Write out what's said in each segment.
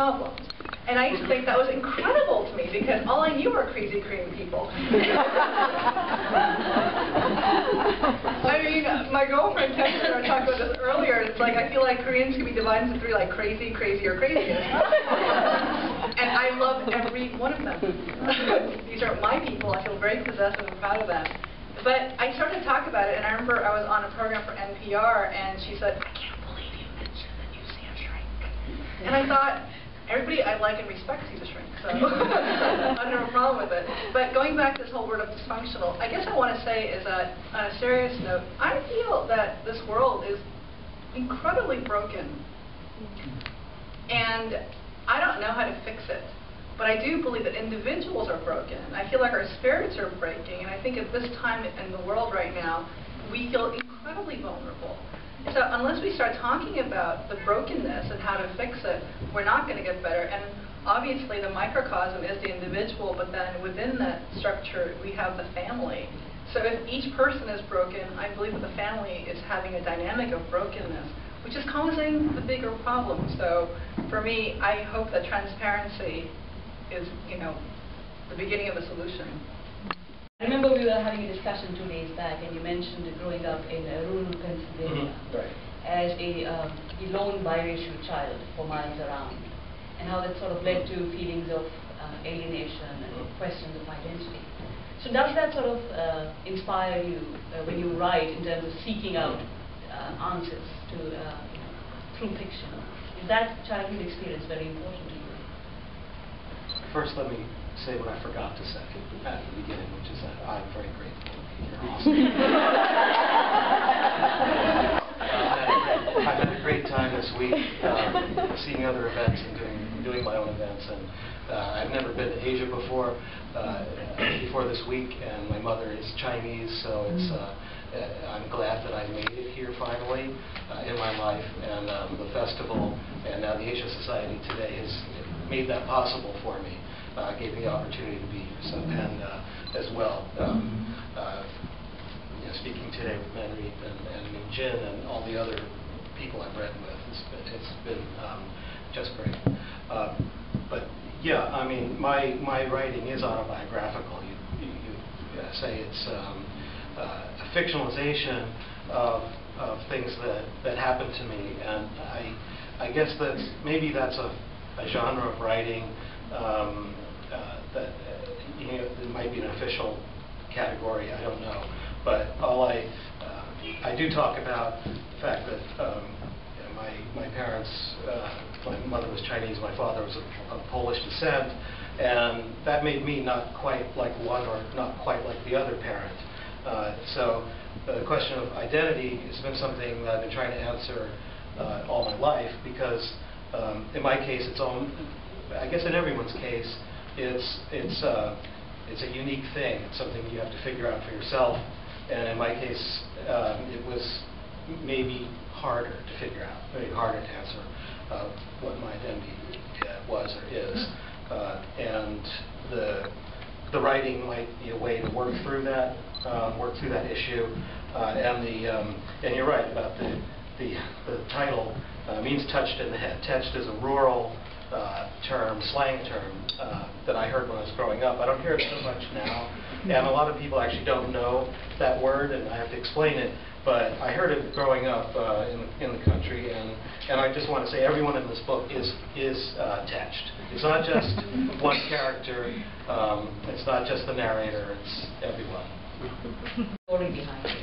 problems. And I used to think that was incredible to me because all I knew were crazy Korean people. I mean, my girlfriend texted me, I talked about this earlier, it's like I feel like Koreans can be divided into three, like crazy, crazy, or craziest. And I love every one of them. These are my people. I feel very possessive and proud of them. But I started to talk about it, and I remember I was on a program for NPR, and she said, I can't believe you mentioned that you see a shrink. And I thought, everybody I like and respect sees a shrink, so I don't have a problem with it. But going back to this whole word of dysfunctional, I guess I want to say is that, on a serious note, I feel that this world is incredibly broken. And I don't know how to fix it. But I do believe that individuals are broken. I feel like our spirits are breaking. And I think at this time in the world right now, we feel incredibly vulnerable. So unless we start talking about the brokenness and how to fix it, we're not going to get better. And obviously the microcosm is the individual, but then within that structure we have the family. So if each person is broken, I believe that the family is having a dynamic of brokenness, which is causing the bigger problem. So for me, I hope that transparency is, the beginning of the solution. I remember we were having a discussion 2 days back, and you mentioned growing up in rural Pennsylvania as a lone biracial child for miles around, and how that sort of led to feelings of alienation and questions of identity. So does that sort of inspire you when you write in terms of seeking out answers to, through fiction? Is that childhood experience very important to you? First, let me say what I forgot to say at the beginning, which is that I'm very grateful. You're awesome. I've had a great time this week seeing other events and doing my own events. And I've never been to Asia before this week, and my mother is Chinese, so it's I'm glad that I made it here finally in my life. And the festival and now the Asia Society today has made that possible for me. Gave me the opportunity to be here. So, and as well, speaking today with Manreet and Ming Jin and all the other people I've read with, it's been just great. But yeah, I mean, my writing is autobiographical. You say it's a fictionalization of things that happened to me, and I guess maybe that's a genre of writing that it might be an official category, I don't know. But I do talk about the fact that my parents, my mother was Chinese, my father was of Polish descent, and that made me not quite like one or not quite like the other parent. So the question of identity has been something that I've been trying to answer all my life, because in my case, I guess in everyone's case, it's a unique thing. It's something you have to figure out for yourself. And in my case, it was maybe harder to figure out, maybe harder to answer what my identity was or is. And the writing might be a way to work through that issue. And you're right about the title means touched in the head. Touched is a rural slang term that I heard when I was growing up. I don't hear it so much now, and a lot of people actually don't know that word, and I have to explain it. But I heard it growing up in the country, and I just want to say everyone in this book is touched. It's not just one character. It's not just the narrator. It's everyone. Story behind it.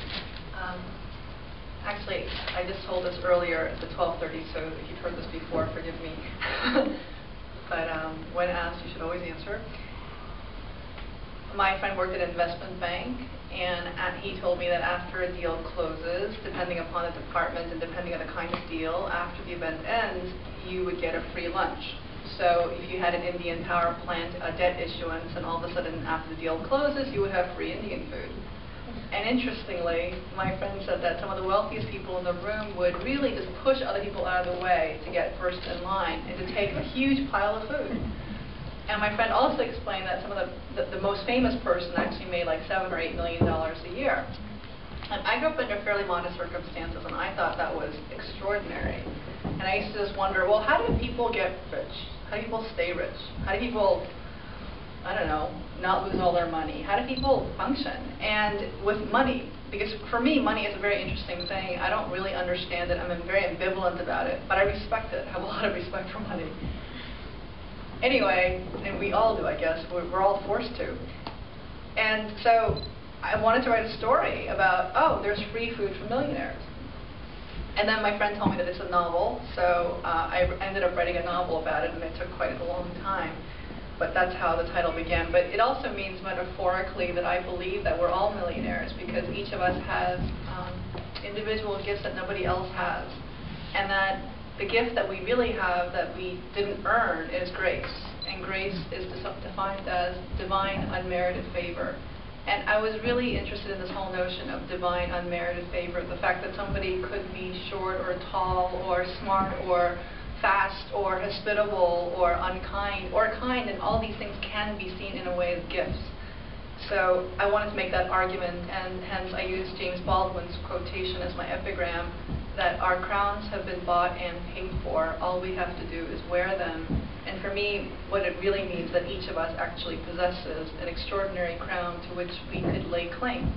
Actually, I just told this earlier at the 12:30, so if you've heard this before, forgive me. But when asked, you should always answer. My friend worked at an investment bank, and he told me that after a deal closes, depending upon the department and depending on the kind of deal, after the event ends, you would get a free lunch. So if you had an Indian power plant, a debt issuance, and all of a sudden after the deal closes, you would have free Indian food. And interestingly, my friend said that some of the wealthiest people in the room would really just push other people out of the way to get first in line and to take a huge pile of food. And my friend also explained that some of the most famous person actually made like $7 or $8 million a year. And I grew up under fairly modest circumstances, and I thought that was extraordinary. And I used to just wonder, well, how do people get rich? How do people stay rich? How do people, I don't know, not lose all their money? How do people function? And with money, because for me, money is a very interesting thing. I don't really understand it. I'm very ambivalent about it, but I respect it. I have a lot of respect for money. Anyway, and we all do, I guess. We're all forced to. And so I wanted to write a story about, oh, there's free food for millionaires. And then my friend told me that it's a novel, so I ended up writing a novel about it, and it took quite a long time. But that's how the title began. But it also means metaphorically that I believe that we're all millionaires because each of us has individual gifts that nobody else has. And that the gift that we really have that we didn't earn is grace. And grace is defined as divine unmerited favor. And I was really interested in this whole notion of divine unmerited favor, the fact that somebody could be short or tall or smart or fast or hospitable or unkind or kind, and all these things can be seen in a way as gifts. So I wanted to make that argument, and hence I used James Baldwin's quotation as my epigram, that our crowns have been bought and paid for. All we have to do is wear them. And for me, what it really means that each of us actually possesses an extraordinary crown to which we could lay claim.